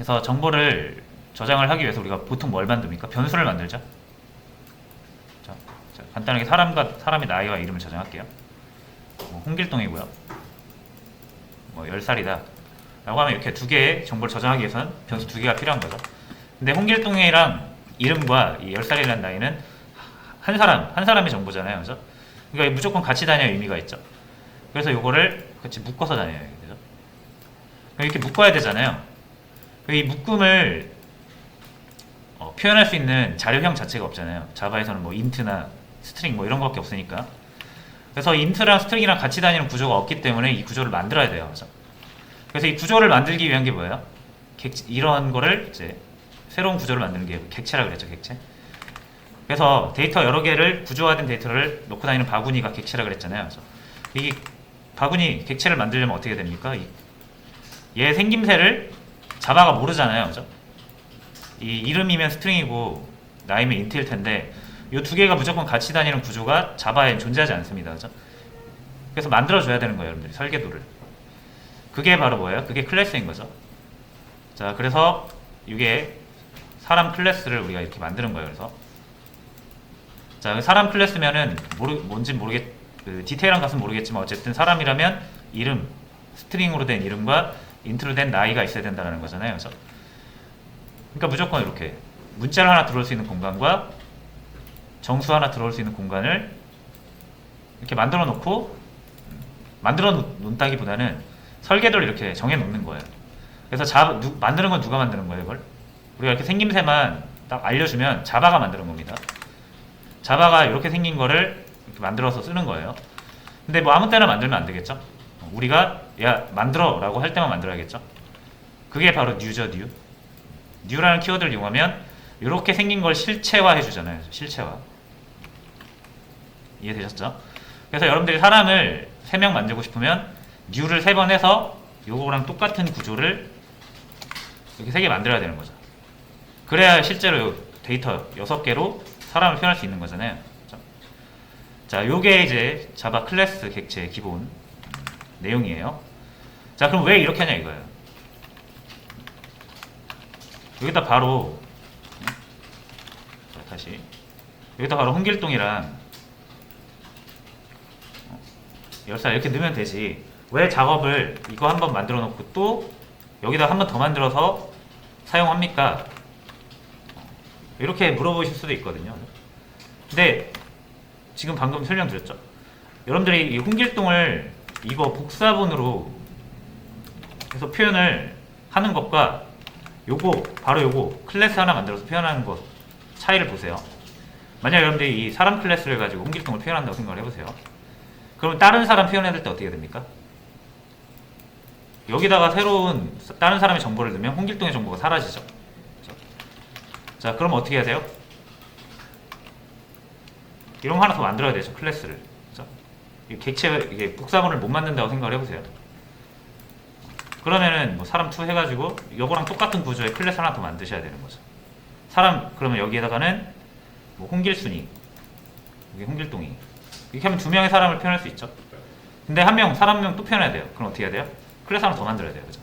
그래서 정보를 저장을 하기 위해서 우리가 보통 뭘 만듭니까? 변수를 만들죠. 자, 간단하게 사람의 나이와 이름을 저장할게요. 홍길동이고요. 10살이다. 라고 하면 이렇게 두 개의 정보를 저장하기 위해서는 변수 두 개가 필요한 거죠. 근데 홍길동이랑 이름과 이 10살이라는 나이는 한 사람의 정보잖아요. 그죠? 그러니까 무조건 같이 다녀야 의미가 있죠. 그래서 이거를 같이 묶어서 다녀야 되죠. 이렇게 묶어야 되잖아요. 이 묶음을 표현할 수 있는 자료형 자체가 없잖아요. 자바에서는 뭐 인트나 스트링 뭐 이런 거밖에 없으니까. 그래서 인트랑 스트링이랑 같이 다니는 구조가 없기 때문에 이 구조를 만들어야 돼요. 그죠? 그래서 이 구조를 만들기 위한 게 뭐예요? 이런 거를 이제 새로운 구조를 만드는 게 객체라 그랬죠. 객체. 그래서 데이터 여러 개를 구조화된 데이터를 놓고 다니는 바구니가 객체라 그랬잖아요. 그래서 이 바구니 객체를 만들려면 어떻게 됩니까? 얘 생김새를 자바가 모르잖아요. 그죠? 이 이름이면 스트링이고 나이면 인트일 텐데 이 두 개가 무조건 같이 다니는 구조가 자바에 존재하지 않습니다. 그죠? 그래서 만들어줘야 되는 거예요. 여러분들이 설계도를. 그게 바로 뭐예요? 그게 클래스인 거죠. 자, 그래서 이게 사람 클래스를 우리가 이렇게 만드는 거예요. 그래서 자, 사람 클래스면은 뭔지 그 디테일한 것은 모르겠지만 어쨌든 사람이라면 이름, 스트링으로 된 이름과 인트로 된 나이가 있어야 된다는 거잖아요. 그죠? 그러니까 무조건 이렇게 문자를 하나 들어올 수 있는 공간과 정수 하나 들어올 수 있는 공간을 이렇게 만들어 놓는다기보다는 설계도를 이렇게 정해 놓는 거예요. 그래서 만드는 건 누가 만드는 거예요, 이걸? 우리가 이렇게 생김새만 딱 알려주면 자바가 만드는 겁니다. 자바가 이렇게 생긴 거를 이렇게 만들어서 쓰는 거예요. 근데 뭐 아무 때나 만들면 안 되겠죠? 우리가 야 만들어 라고 할 때만 만들어야겠죠? 그게 바로 뉴죠. 뉴라는 키워드를 이용하면 이렇게 생긴 걸 실체화 해주잖아요. 실체화. 이해되셨죠? 그래서 여러분들이 사람을 3명 만들고 싶으면 뉴를 3번 해서 요거랑 똑같은 구조를 이렇게 3개 만들어야 되는 거죠. 그래야 실제로 데이터 6개로 사람을 표현할 수 있는 거잖아요. 그렇죠? 자, 요게 이제 자바 클래스 객체의 기본 내용이에요. 자, 그럼 왜 이렇게 하냐 이거예요. 여기다 바로 자, 다시 여기다 바로 홍길동이랑 10살 이렇게 넣으면 되지. 왜 작업을 이거 한번 만들어 놓고 또 여기다 한 번 더 만들어서 사용합니까? 이렇게 물어보실 수도 있거든요. 근데 지금 방금 설명드렸죠. 여러분들이 이 홍길동을 이거 복사본으로 해서 표현을 하는 것과 바로 요거 클래스 하나 만들어서 표현하는 것 차이를 보세요. 만약 여러분들이 이 사람 클래스를 가지고 홍길동을 표현한다고 생각을 해보세요. 그럼 다른 사람 표현해야 될 때 어떻게 됩니까? 여기다가 새로운 다른 사람의 정보를 넣으면 홍길동의 정보가 사라지죠. 그렇죠? 자, 그럼 어떻게 해야 돼요? 이런 거 하나 더 만들어야 되죠. 클래스를. 그렇죠? 이게 복사본을 못 만든다고 생각을 해보세요. 그러면은 뭐 사람 2 해가지고 요거랑 똑같은 구조의 클래스 하나 더 만드셔야 되는 거죠. 그러면 여기에다가는 뭐 홍길순이, 여기 홍길동이 이렇게 하면 2명의 사람을 표현할 수 있죠. 근데 사람 한 명 또 표현해야 돼요. 그럼 어떻게 해야 돼요? 클래스 하나 더 만들어야 돼요. 그죠?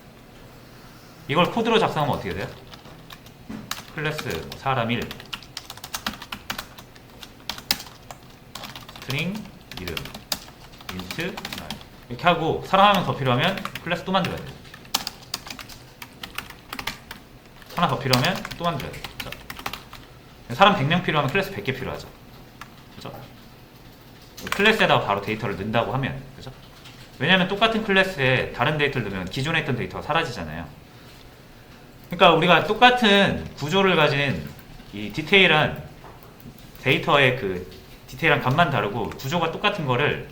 이걸 코드로 작성하면 어떻게 돼요? 클래스 뭐 사람 1 스트링 이름 인트 이렇게 하고 사람 한 명 더 필요하면 클래스 또 만들어야 돼요. 하나 더 필요하면 또 만들어야 돼요. 그죠? 사람 100명 필요하면 클래스 100개 필요하죠. 그죠? 클래스에다가 바로 데이터를 넣는다고 하면, 그죠? 왜냐하면 똑같은 클래스에 다른 데이터를 넣으면 기존에 있던 데이터가 사라지잖아요. 그러니까 우리가 똑같은 구조를 가진 이 디테일한 데이터의 그 디테일한 값만 다르고 구조가 똑같은 거를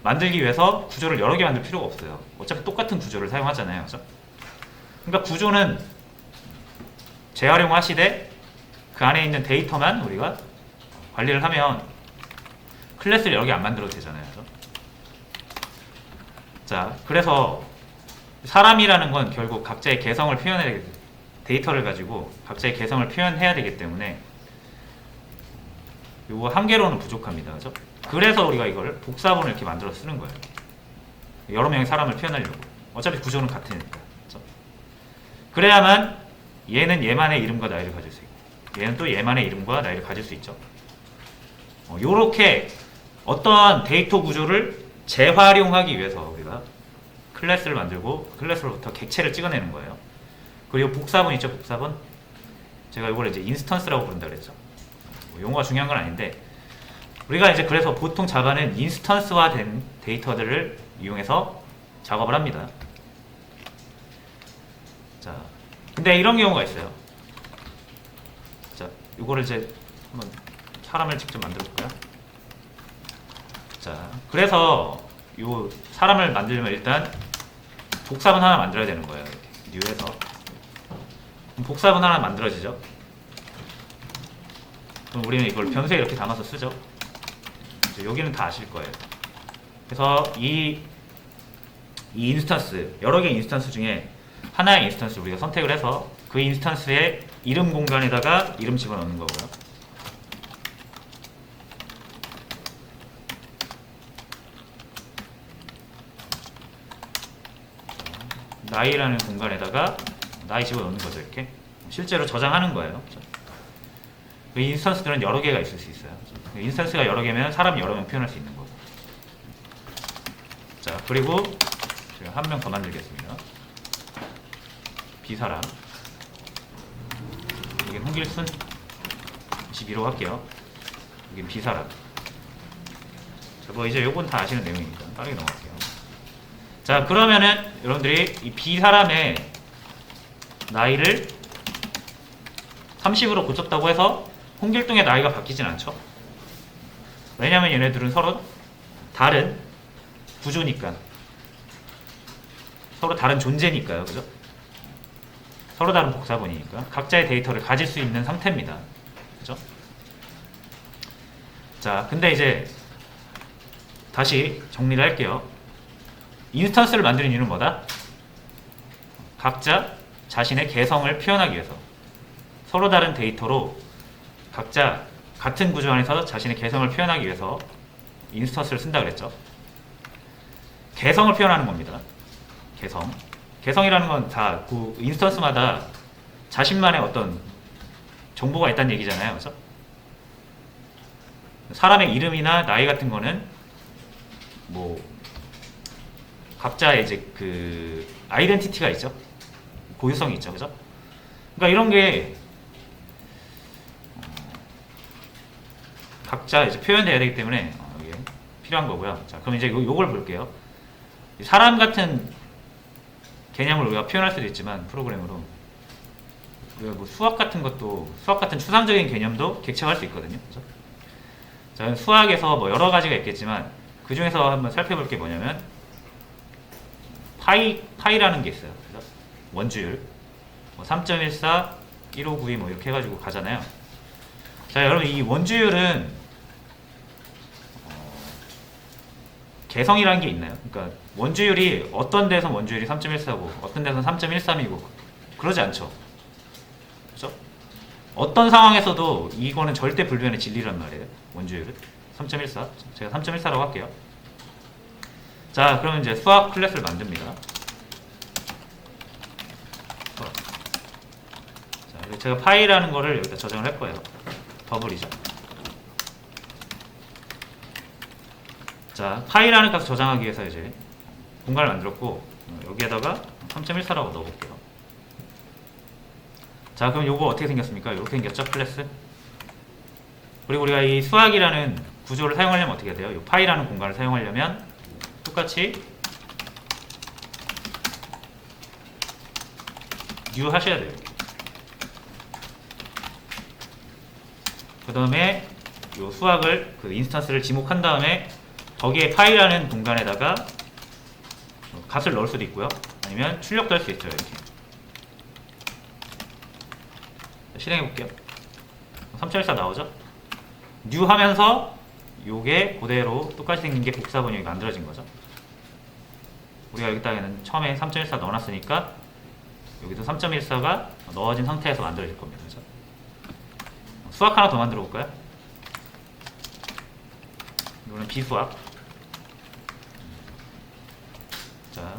만들기 위해서 구조를 여러 개 만들 필요가 없어요. 어차피 똑같은 구조를 사용하잖아요. 그죠? 그러니까 구조는 재활용하시되 그 안에 있는 데이터만 우리가 관리를 하면 클래스를 여러 개 안 만들어도 되잖아요. 그죠? 자, 그래서 사람이라는 건 결국 각자의 개성을 표현해야 데이터를 가지고 각자의 개성을 표현해야 되기 때문에 요거 한 개로는 부족합니다. 그죠? 그래서 우리가 이걸 복사본을 이렇게 만들어 쓰는 거예요. 여러 명의 사람을 표현하려고. 어차피 구조는 같으니까. 그죠? 그래야만 얘는 얘만의 이름과 나이를 가질 수 있고 얘는 또 얘만의 이름과 나이를 가질 수 있죠. 요렇게 어떠한 데이터 구조를 재활용하기 위해서 우리가 클래스를 만들고 클래스로부터 객체를 찍어내는 거예요. 그리고 복사본 있죠, 복사본. 제가 이걸 이제 인스턴스라고 부른다 그랬죠. 용어가 중요한 건 아닌데 우리가 이제 그래서 보통 자바는 인스턴스화된 데이터들을 이용해서 작업을 합니다. 자, 근데 이런 경우가 있어요. 자, 이거를 이제 한번 사람을 직접 만들어 볼까요? 자, 그래서 요 사람을 만들려면 일단 복사본 하나 만들어야 되는 거예요. 이렇게 뉴에서 복사본 하나 만들어지죠. 그럼 우리는 이걸 변수에 이렇게 담아서 쓰죠. 여기는 다 아실 거예요. 그래서 이 인스턴스, 여러 개의 인스턴스 중에 하나의 인스턴스를 우리가 선택을 해서 그 인스턴스의 이름 공간에다가 이름 집어넣는 거고요. 나이라는 공간에다가 나이 집어넣는 거죠. 이렇게 실제로 저장하는 거예요. 그 인스턴스들은 여러 개가 있을 수 있어요. 인스턴스가 여러 개면 사람 여러 명 표현할 수 있는 거고. 자, 그리고 제가 한 명 더 만들겠습니다. B사람. 여긴 홍길순 22로 할게요. 여긴 B사람. 자, 뭐 이제 요건 다 아시는 내용이니까 빠르게 넘어갈게요. 자, 그러면은 여러분들이 이 B사람의 나이를 30으로 고쳤다고 해서 홍길동의 나이가 바뀌진 않죠. 왜냐면 얘네들은 서로 다른 구조니까, 서로 다른 존재니까요. 그죠? 서로 다른 복사본이니까 각자의 데이터를 가질 수 있는 상태입니다. 그죠? 자, 근데 이제 다시 정리를 할게요. 인스턴스를 만드는 이유는 뭐다? 각자 자신의 개성을 표현하기 위해서, 서로 다른 데이터로 각자 같은 구조 안에서 자신의 개성을 표현하기 위해서 인스턴스를 쓴다 그랬죠. 개성을 표현하는 겁니다. 개성. 개성이라는 건 다 그 인스턴스마다 자신만의 어떤 정보가 있다는 얘기잖아요. 그죠? 사람의 이름이나 나이 같은 거는 뭐 각자의 이제 그 아이덴티티가 있죠. 고유성이 있죠. 그죠? 그러니까 이런 게 각자 이제 표현돼야 되기 때문에 이게 필요한 거고요. 자, 그럼 이제 요걸 볼게요. 사람 같은 개념을 우리가 표현할 수도 있지만 프로그램으로 우리가 뭐 수학 같은 것도, 수학 같은 추상적인 개념도 객체화할 수 있거든요. 그죠? 자, 수학에서 뭐 여러 가지가 있겠지만 그 중에서 한번 살펴볼 게 뭐냐면 파이라는 게 있어요. 그죠? 원주율 뭐 3.14, 1592 뭐 이렇게 해가지고 가잖아요. 자, 여러분 이 원주율은 개성이라는 게 있나요? 그러니까 원주율이 어떤 데서 원주율이 3.14고 어떤 데서는 3.13이고 그러지 않죠. 그렇죠? 어떤 상황에서도 이거는 절대 불변의 진리란 말이에요. 원주율은 3.14. 제가 3.14라고 할게요. 자, 그러면 이제 수학 클래스를 만듭니다. 자, 제가 파이라는 거를 여기다 저장을 할 거예요. 더블이죠. 자, 파이라는 값을 저장하기 위해서 이제 공간을 만들었고 여기에다가 3.14라고 넣어볼게요. 자, 그럼 요거 어떻게 생겼습니까? 이렇게 생겼죠, 클래스. 그리고 우리가 이 수학이라는 구조를 사용하려면 어떻게 해야 돼요? 이 파이라는 공간을 사용하려면 똑같이 new 하셔야 돼요. 그 다음에 요 수학을 그 인스턴스를 지목한 다음에 거기에 파이라는 공간에다가 값을 넣을 수도 있고요. 아니면 출력도 할 수 있죠. 이렇게 실행해 볼게요. 3.14 나오죠? new 하면서 요게 그대로 똑같이 생긴 게 복사본이 여기 만들어진 거죠. 우리가 여기다가는 처음에 3.14 넣어놨으니까 여기도 3.14가 넣어진 상태에서 만들어질 겁니다. 그죠? 수학 하나 더 만들어 볼까요? 이거는 비수학. 자,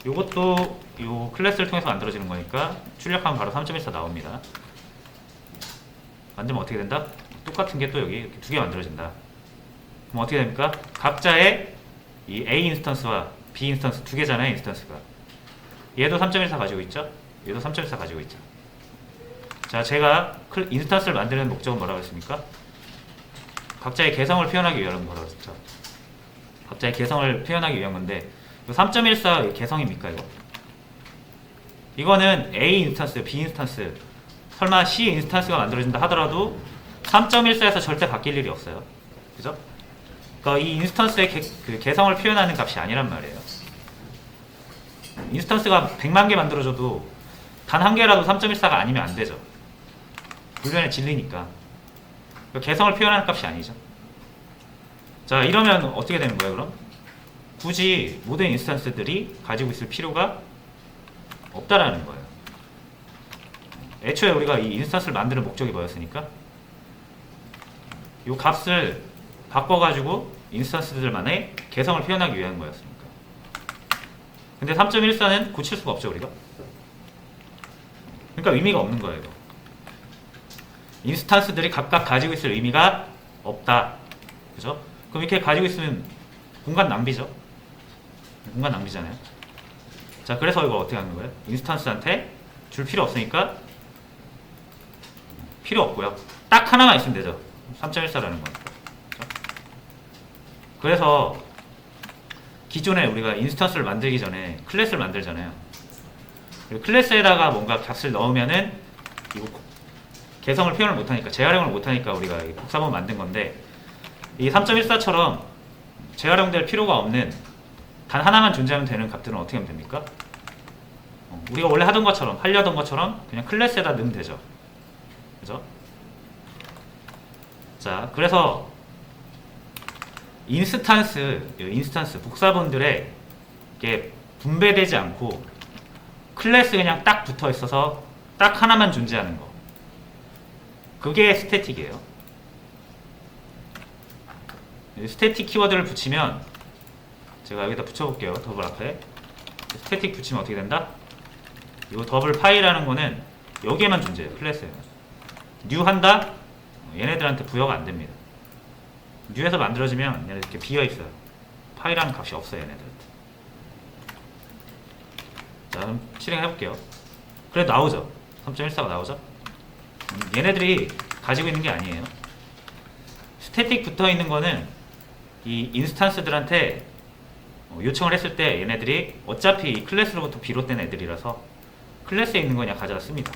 요것도 이 클래스를 통해서 만들어지는 거니까 출력하면 바로 3.14 나옵니다. 만들면 어떻게 된다? 똑같은 게 또 여기 이렇게 두 개 만들어진다. 그럼 어떻게 됩니까? 각자의 이 A 인스턴스와 B 인스턴스 두 개잖아요, 인스턴스가. 얘도 3.14 가지고 있죠? 얘도 3.14 가지고 있죠. 자, 제가 인스턴스를 만드는 목적은 뭐라고 했습니까? 각자의 개성을 표현하기 위한 거라고 했죠. 각자의 개성을 표현하기 위한 건데 3.14 개성입니까, 이거? 이거는 A 인스턴스, B 인스턴스, 설마 C 인스턴스가 만들어진다 하더라도 3.14에서 절대 바뀔 일이 없어요. 그죠? 그러니까 이 인스턴스의 개성을 표현하는 값이 아니란 말이에요. 인스턴스가 100만 개 만들어줘도 단 한 개라도 3.14가 아니면 안 되죠. 불변에 질리니까. 그러니까 개성을 표현하는 값이 아니죠. 자, 이러면 어떻게 되는 거예요, 그럼? 굳이 모든 인스턴스들이 가지고 있을 필요가 없다라는 거예요. 애초에 우리가 이 인스턴스를 만드는 목적이 뭐였으니까? 이 값을 바꿔가지고 인스턴스들만의 개성을 표현하기 위한 거였으니까. 근데 3.14는 고칠 수가 없죠, 우리가. 그러니까 의미가 없는 거예요, 이거. 인스턴스들이 각각 가지고 있을 의미가 없다. 그죠? 그럼 이렇게 가지고 있으면 공간 낭비죠. 공간 낭비잖아요. 자, 그래서 이거 어떻게 하는 거예요? 인스턴스한테 줄 필요 없으니까 필요 없고요. 딱 하나만 있으면 되죠. 3.14라는 건. 그래서 기존에 우리가 인스턴스를 만들기 전에 클래스를 만들잖아요. 클래스에다가 뭔가 값을 넣으면은 이거 개성을 표현을 못하니까, 재활용을 못하니까 우리가 복사본 만든 건데, 이 3.14처럼 재활용될 필요가 없는 단 하나만 존재하면 되는 값들은 어떻게 하면 됩니까? 우리가 원래 하던 것처럼, 하려던 것처럼 그냥 클래스에다 넣으면 되죠. 그죠? 자, 그래서 인스턴스 복사본들에 이게 분배되지 않고 클래스 그냥 딱 붙어 있어서 딱 하나만 존재하는 거, 그게 스태틱이에요. 스태틱 키워드를 붙이면, 제가 여기다 붙여볼게요. 더블 앞에 스태틱 붙이면 어떻게 된다? 이 더블 파이라는 거는 여기에만 존재해요. 클래스에 뉴 한다? 얘네들한테 부여가 안 됩니다. 뉴에서 만들어지면 얘네들 이렇게 비어 있어요. 파이라는 값이 없어요, 얘네들한테. 자, 그럼 실행해 볼게요. 그래도 나오죠. 3.14가 나오죠. 얘네들이 가지고 있는 게 아니에요. 스태틱 붙어 있는 거는 이 인스턴스들한테 요청을 했을 때 얘네들이 어차피 이 클래스로부터 비롯된 애들이라서 클래스에 있는 거 그냥 가져다 씁니다.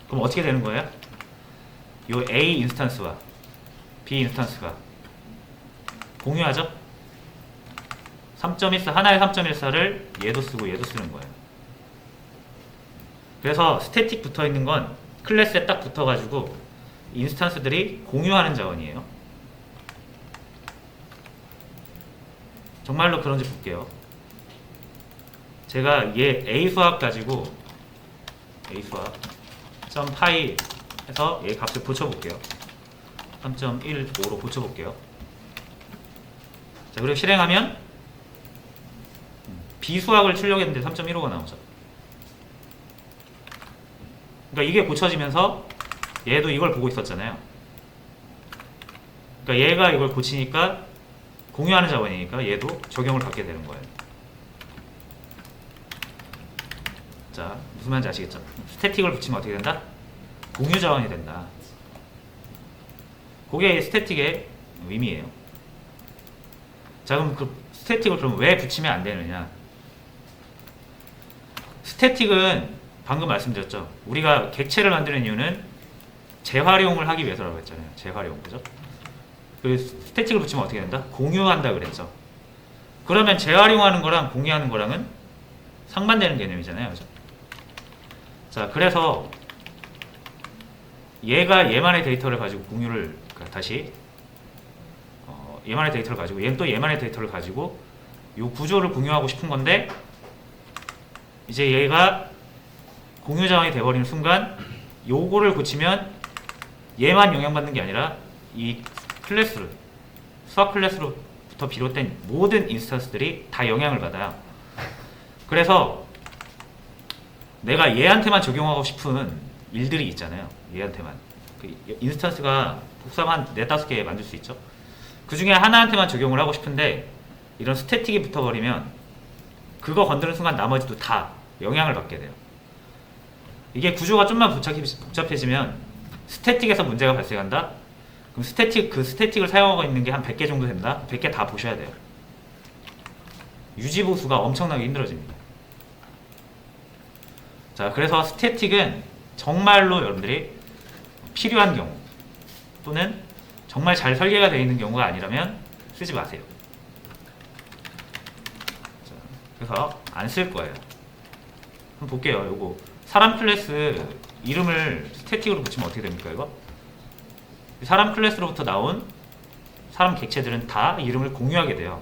그럼 어떻게 되는 거예요? 요 A 인스턴스와 B 인스턴스가 공유하죠? 3.14, 하나의 3.14를 얘도 쓰고 얘도 쓰는 거예요. 그래서 스태틱 붙어 있는 건 클래스에 딱 붙어가지고 인스턴스들이 공유하는 자원이에요. 정말로 그런지 볼게요. 제가 얘 A 수학 가지고 A 수학 점 파이 해서 얘 값을 붙여볼게요. 3.15로 붙여볼게요. 자, 그리고 실행하면 B 수학을 출력했는데 3.15가 나오죠. 그러니까 이게 고쳐지면서 얘도 이걸 보고 있었잖아요. 그러니까 얘가 이걸 고치니까 공유하는 자원이니까 얘도 적용을 받게 되는 거예요. 자, 무슨 말인지 아시겠죠? 스태틱을 붙이면 어떻게 된다? 공유 자원이 된다. 그게 스태틱의 의미예요. 자, 그럼 그 스태틱을 그럼 왜 붙이면 안 되느냐? 스태틱은 방금 말씀드렸죠. 우리가 객체를 만드는 이유는 재활용을 하기 위해서라고 했잖아요. 재활용, 그죠? 그 스태틱을 붙이면 어떻게 된다? 공유한다 그랬죠. 그러면 재활용하는 거랑 공유하는 거랑은 상반되는 개념이잖아요, 그죠? 자, 그래서 얘가 얘만의 데이터를 가지고 공유를 다시 얘만의 데이터를 가지고 얘는 또 얘만의 데이터를 가지고 이 구조를 공유하고 싶은 건데, 이제 얘가 공유 자원이 돼버리는 순간 요거를 고치면 얘만 영향받는 게 아니라 이 클래스, 수학 클래스로부터 비롯된 모든 인스턴스들이 다 영향을 받아요. 그래서 내가 얘한테만 적용하고 싶은 일들이 있잖아요. 얘한테만. 그 인스턴스가 복사만 한 4, 5개 만들 수 있죠. 그 중에 하나한테만 적용을 하고 싶은데 이런 스태틱이 붙어버리면 그거 건드는 순간 나머지도 다 영향을 받게 돼요. 이게 구조가 좀만 복잡해지면 스태틱에서 문제가 발생한다? 그럼 그 스태틱을 사용하고 있는 게 한 100개 정도 된다? 100개 다 보셔야 돼요. 유지보수가 엄청나게 힘들어집니다. 자, 그래서 스태틱은 정말로 여러분들이 필요한 경우 또는 정말 잘 설계가 되어 있는 경우가 아니라면 쓰지 마세요. 자, 그래서 안 쓸 거예요. 한번 볼게요. 요거 사람 클래스 이름을 스태틱으로 붙이면 어떻게 됩니까? 이거 사람 클래스로부터 나온 사람 객체들은 다 이름을 공유하게 돼요.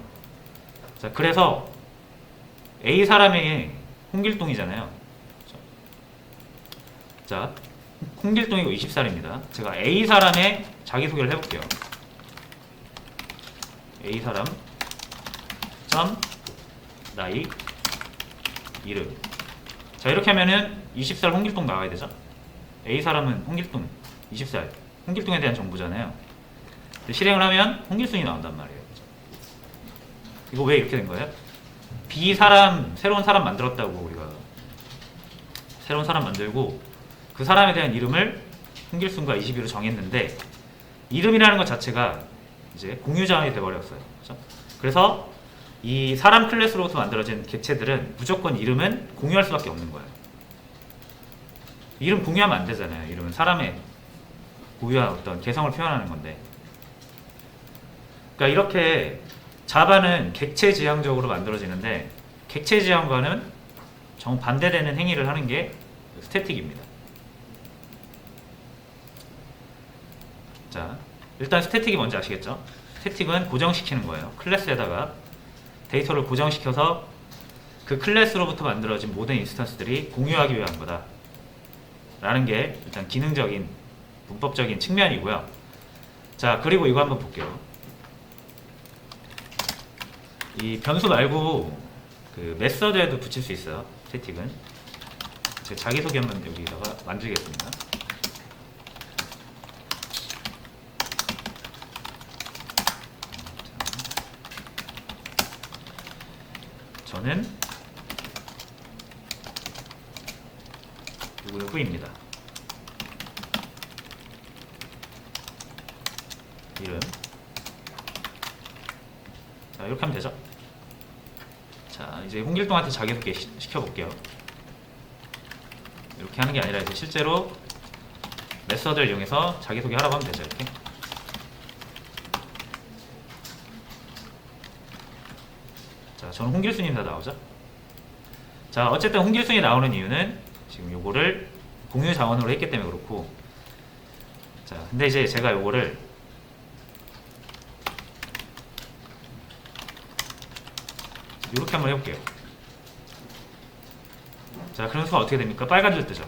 자, 그래서 A 사람의 홍길동이잖아요. 자, 홍길동이고 20살입니다. 제가 A 사람의 자기소개를 해볼게요. A 사람 점 나이 이름. 자, 이렇게 하면은 20살 홍길동 나와야 되죠. A 사람은 홍길동 20살 홍길동에 대한 정보잖아요. 근데 실행을 하면 홍길동이 나온단 말이에요. 이거 왜 이렇게 된 거예요? B 사람 새로운 사람 만들었다고 우리가 새로운 사람 만들고 그 사람에 대한 이름을 홍길순과 22로 정했는데 이름이라는 것 자체가 이제 공유자원이 돼버렸어요. 그렇죠? 그래서 이 사람 클래스로부터 만들어진 객체들은 무조건 이름은 공유할 수밖에 없는 거예요. 이름 공유하면 안 되잖아요. 이름은 사람의 고유한 어떤 개성을 표현하는 건데. 그러니까 이렇게 자바는 객체 지향적으로 만들어지는데 객체 지향과는 정반대되는 행위를 하는 게 스태틱입니다. 자, 일단 스태틱이 뭔지 아시겠죠? 스태틱은 고정시키는 거예요. 클래스에다가 데이터를 고정시켜서 그 클래스로부터 만들어진 모든 인스턴스들이 공유하기 위한 거다 라는 게 일단 기능적인 문법적인 측면이고요. 자, 그리고 이거 한번 볼게요. 이 변수 말고 그 메서드에도 붙일 수 있어요. 스태틱은 제가 자기소개 한번 여기다가 만들겠습니다. 저는 누구누구입니다. 이름. 자, 이렇게 하면 되죠. 자, 이제 홍길동한테 자기소개 시켜볼게요. 이렇게 하는 게 아니라 이제 실제로 메서드를 이용해서 자기소개 하라고 하면 되죠. 이렇게. 자, 저는 홍길순이 다 나오죠. 자, 어쨌든 홍길순이 나오는 이유는 지금 요거를 공유 자원으로 했기 때문에 그렇고. 자, 근데 이제 제가 요거를 이렇게 한번 해볼게요. 자, 그런 수가 어떻게 됩니까? 빨간 줄 뜨죠.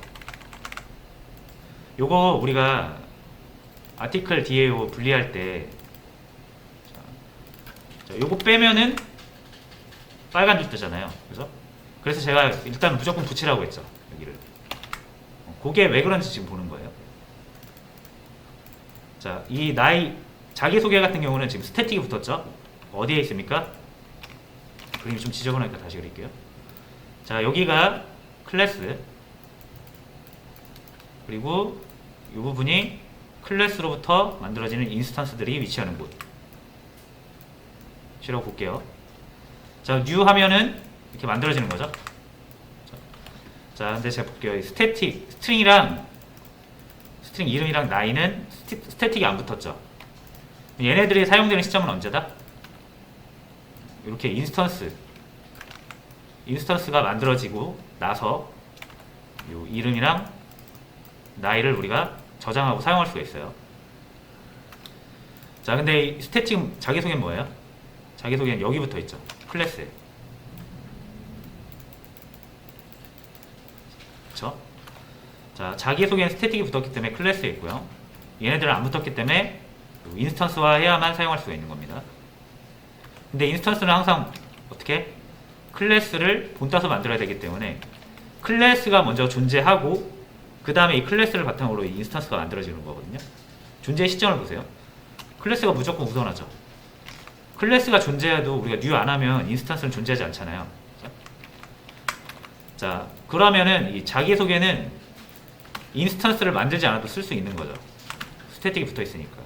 요거 우리가 아티클 뒤에 요 분리할 때 자, 요거 빼면은 빨간 줄 뜨잖아요. 그래서 제가 일단 무조건 붙이라고 했죠. 여기를. 그게 왜 그런지 지금 보는 거예요. 자, 이 나이 자기소개 같은 경우는 지금 스태틱이 붙었죠. 어디에 있습니까? 그림이 좀 지저분하니까 다시 그릴게요. 자, 여기가 클래스, 그리고 이 부분이 클래스로부터 만들어지는 인스턴스들이 위치하는 곳 이라고 볼게요. 자, new 하면은 이렇게 만들어지는 거죠. 자, 근데 제가 볼게요. 스태틱, 스트링 이름이랑 나이는 스태틱이 안 붙었죠. 얘네들이 사용되는 시점은 언제다? 이렇게 인스턴스가 만들어지고 나서 요 이름이랑 나이를 우리가 저장하고 사용할 수가 있어요. 자, 근데 이 스태틱 자기소개는 뭐예요? 자기소개는 여기 붙어 있죠. 클래스에. 그쵸? 자, 자기소개는 스태틱이 붙었기 때문에 클래스에 있고요. 얘네들은 안 붙었기 때문에 인스턴스화 해야만 사용할 수가 있는 겁니다. 근데 인스턴스는 항상 어떻게? 클래스를 본따서 만들어야 되기 때문에 클래스가 먼저 존재하고 그 다음에 이 클래스를 바탕으로 이 인스턴스가 만들어지는 거거든요. 존재의 시점을 보세요. 클래스가 무조건 우선하죠. 클래스가 존재해도 우리가 new 안 하면 인스턴스는 존재하지 않잖아요. 자, 그러면은 이 자기소개는 인스턴스를 만들지 않아도 쓸 수 있는 거죠. 스태틱이 붙어 있으니까.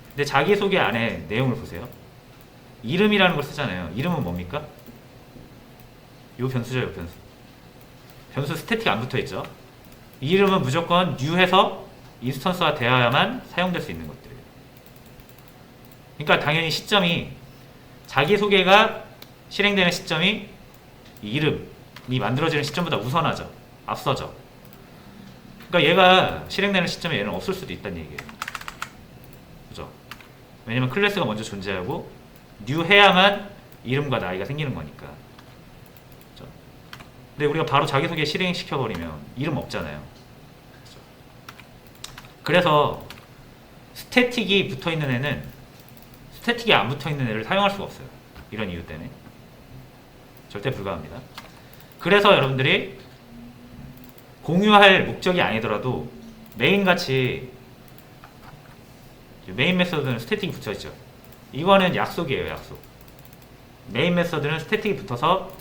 근데 자기소개 안에 내용을 보세요. 이름이라는 걸 쓰잖아요. 이름은 뭡니까? 요 변수죠, 요 변수. 변수 스태틱 안 붙어 있죠. 이 이름은 무조건 new해서 인스턴스가 되어야만 사용될 수 있는 것들이에요. 그러니까 당연히 시점이 자기소개가 실행되는 시점이 이 이름이 만들어지는 시점보다 우선하죠. 앞서죠. 그러니까 얘가 실행되는 시점에 얘는 없을 수도 있다는 얘기예요. 그죠? 왜냐면 클래스가 먼저 존재하고 new 해야만 이름과 나이가 생기는 거니까. 그죠? 근데 우리가 바로 자기소개 실행시켜버리면 이름 없잖아요. 그죠? 그래서 스태틱이 붙어있는 애는 스태틱이 안 붙어있는 애를 사용할 수가 없어요. 이런 이유 때문에. 절대 불가합니다. 그래서 여러분들이 공유할 목적이 아니더라도 메인같이 메인 메서드는 스태틱이 붙어있죠. 이거는 약속이에요. 약속. 메인 메서드는 스태틱이 붙어서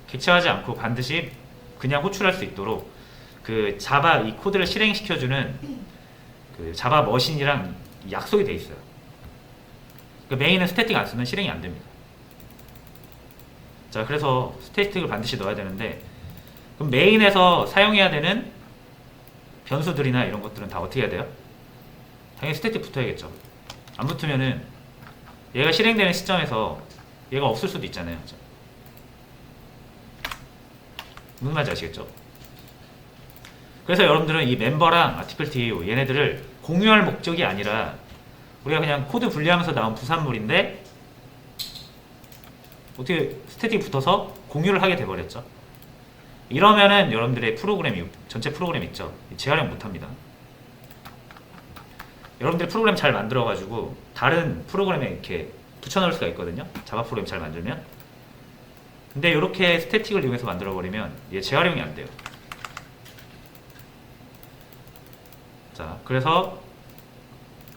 객체하지 않고 반드시 그냥 호출할 수 있도록 그 자바 이 코드를 실행시켜주는 그 자바 머신이랑 약속이 돼 있어요. 그 메인은 스태틱 안 쓰면 실행이 안 됩니다. 자, 그래서 스태틱을 반드시 넣어야 되는데 그럼 메인에서 사용해야 되는 변수들이나 이런 것들은 다 어떻게 해야 돼요? 당연히 스태틱 붙어야겠죠. 안 붙으면은 얘가 실행되는 시점에서 얘가 없을 수도 있잖아요. 그죠? 무슨 말인지 아시겠죠? 그래서 여러분들은 이 멤버랑 아티클 DAO 얘네들을 공유할 목적이 아니라 우리가 그냥 코드 분리하면서 나온 부산물인데 어떻게 스태틱 붙어서 공유를 하게 돼버렸죠. 이러면은 여러분들의 프로그램이 전체 프로그램 있죠. 재활용 못합니다. 여러분들이 프로그램 잘 만들어가지고 다른 프로그램에 이렇게 붙여넣을 수가 있거든요. 자바 프로그램 잘 만들면. 근데 이렇게 스태틱을 이용해서 만들어버리면 얘 재활용이 안 돼요. 자, 그래서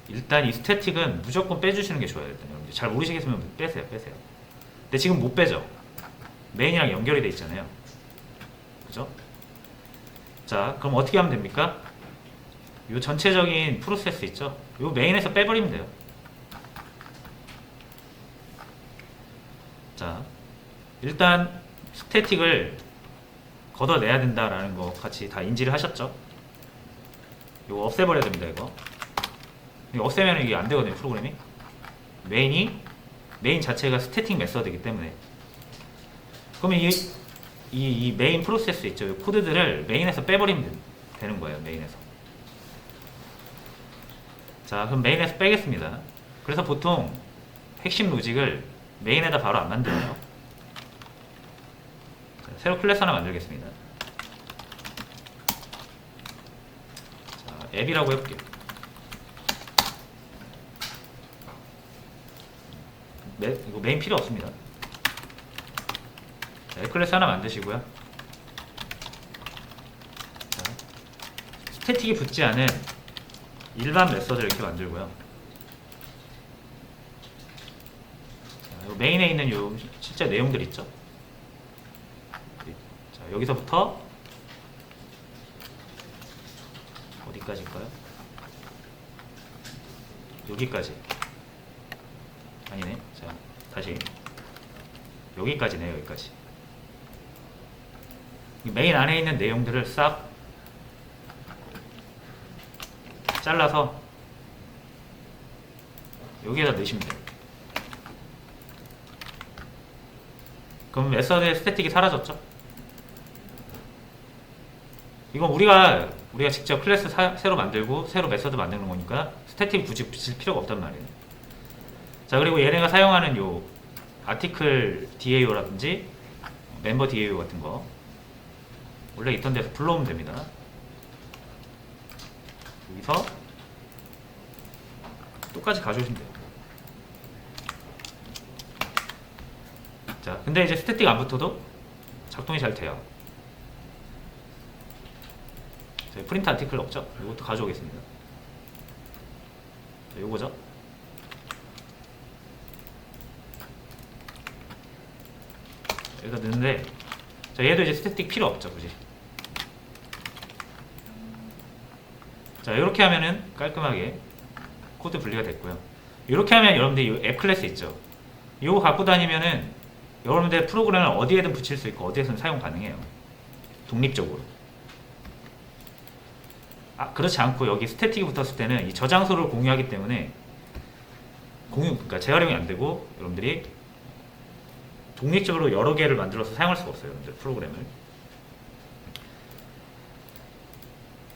일단 이 스태틱은 무조건 빼주시는 게 좋아요. 일단 여러분들 잘 모르시겠으면 빼세요. 근데 지금 못 빼죠. 메인이랑 연결이 돼 있잖아요. 그죠? 자, 그럼 어떻게 하면 됩니까? 요 전체적인 프로세스 있죠? 요 메인에서 빼버리면 돼요. 자, 일단 스태틱을 걷어내야 된다라는 거 같이 다 인지를 하셨죠? 이거 없애버려야 됩니다. 이거 없애면 이게 안 되거든요. 프로그램이 메인 자체가 스태틱 메서드이기 때문에. 그러면 이 메인 프로세스 있죠? 이 코드들을 메인에서 빼버리면 되는 거예요. 메인에서. 자, 그럼 메인에서 빼겠습니다. 그래서 보통 핵심 로직을 메인에다 바로 안 만들어요. 자, 새로 클래스 하나 만들겠습니다. 자, 앱이라고 해볼게요. 이거 메인 필요 없습니다. 자, 앱 클래스 하나 만드시고요. 자, 스태틱이 붙지 않은 일반 메서드를 이렇게 만들고요. 자, 메인에 있는 요 실제 내용들 있죠? 자, 여기서부터 어디까지일까요? 여기까지. 아니네. 자, 다시 여기까지네요. 여기까지. 메인 안에 있는 내용들을 싹 잘라서 여기에다 넣으시면 돼요. 그럼 메서드의 스태틱이 사라졌죠? 이건 우리가 직접 클래스 새로 만들고 새로 메서드 만드는 거니까 스태틱 굳이 붙일 필요가 없단 말이에요. 자, 그리고 얘네가 사용하는 요 아티클 DAO라든지 멤버 DAO 같은 거 원래 있던 데서 불러오면 됩니다. 여기서 똑같이 가져오시면 돼요. 자, 근데 이제 스태틱 안 붙어도 작동이 잘 돼요. 저희 프린트 아티클 없죠? 이것도 가져오겠습니다. 자, 요거죠? 여기다 넣는데, 자, 얘도 이제 스태틱 필요 없죠, 굳이. 자, 이렇게 하면은 깔끔하게 코드 분리가 됐고요. 이렇게 하면 여러분들 이 앱 클래스 있죠? 이거 갖고 다니면은 여러분들 프로그램을 어디에든 붙일 수 있고 어디에서는 사용 가능해요. 독립적으로. 그렇지 않고 여기 스태틱이 붙었을 때는 이 저장소를 공유하기 때문에 그러니까 재활용이 안 되고 여러분들이 독립적으로 여러 개를 만들어서 사용할 수가 없어요. 여러분들 프로그램을.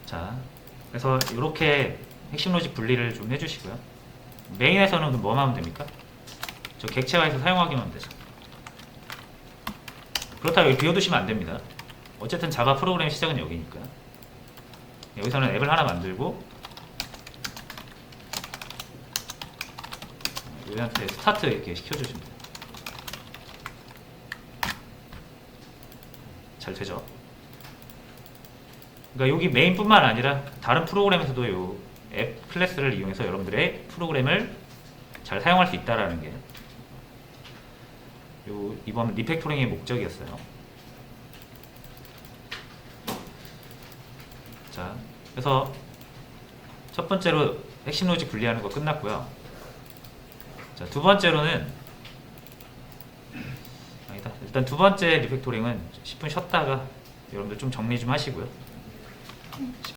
자, 그래서 이렇게 핵심 로직 분리를 좀 해주시고요. 메인에서는 뭐만 하면 됩니까? 저 객체화해서 사용하기만 하면 되죠. 그렇다고 여기 비워두시면 안 됩니다. 어쨌든 자바 프로그램 시작은 여기니까. 여기서는 앱을 하나 만들고 여기한테 스타트 이렇게 시켜주시면 돼요. 잘 되죠? 그러니까 여기 메인뿐만 아니라 다른 프로그램에서도 이 앱 클래스를 이용해서 여러분들의 프로그램을 잘 사용할 수 있다라는 게 이번 리팩토링의 목적이었어요. 자, 그래서 첫 번째로 핵심 로직 분리하는 거 끝났고요. 자, 두 번째로는 아니다. 일단 두 번째 리팩토링은 10분 쉬었다가 여러분들 좀 정리 좀 하시고요.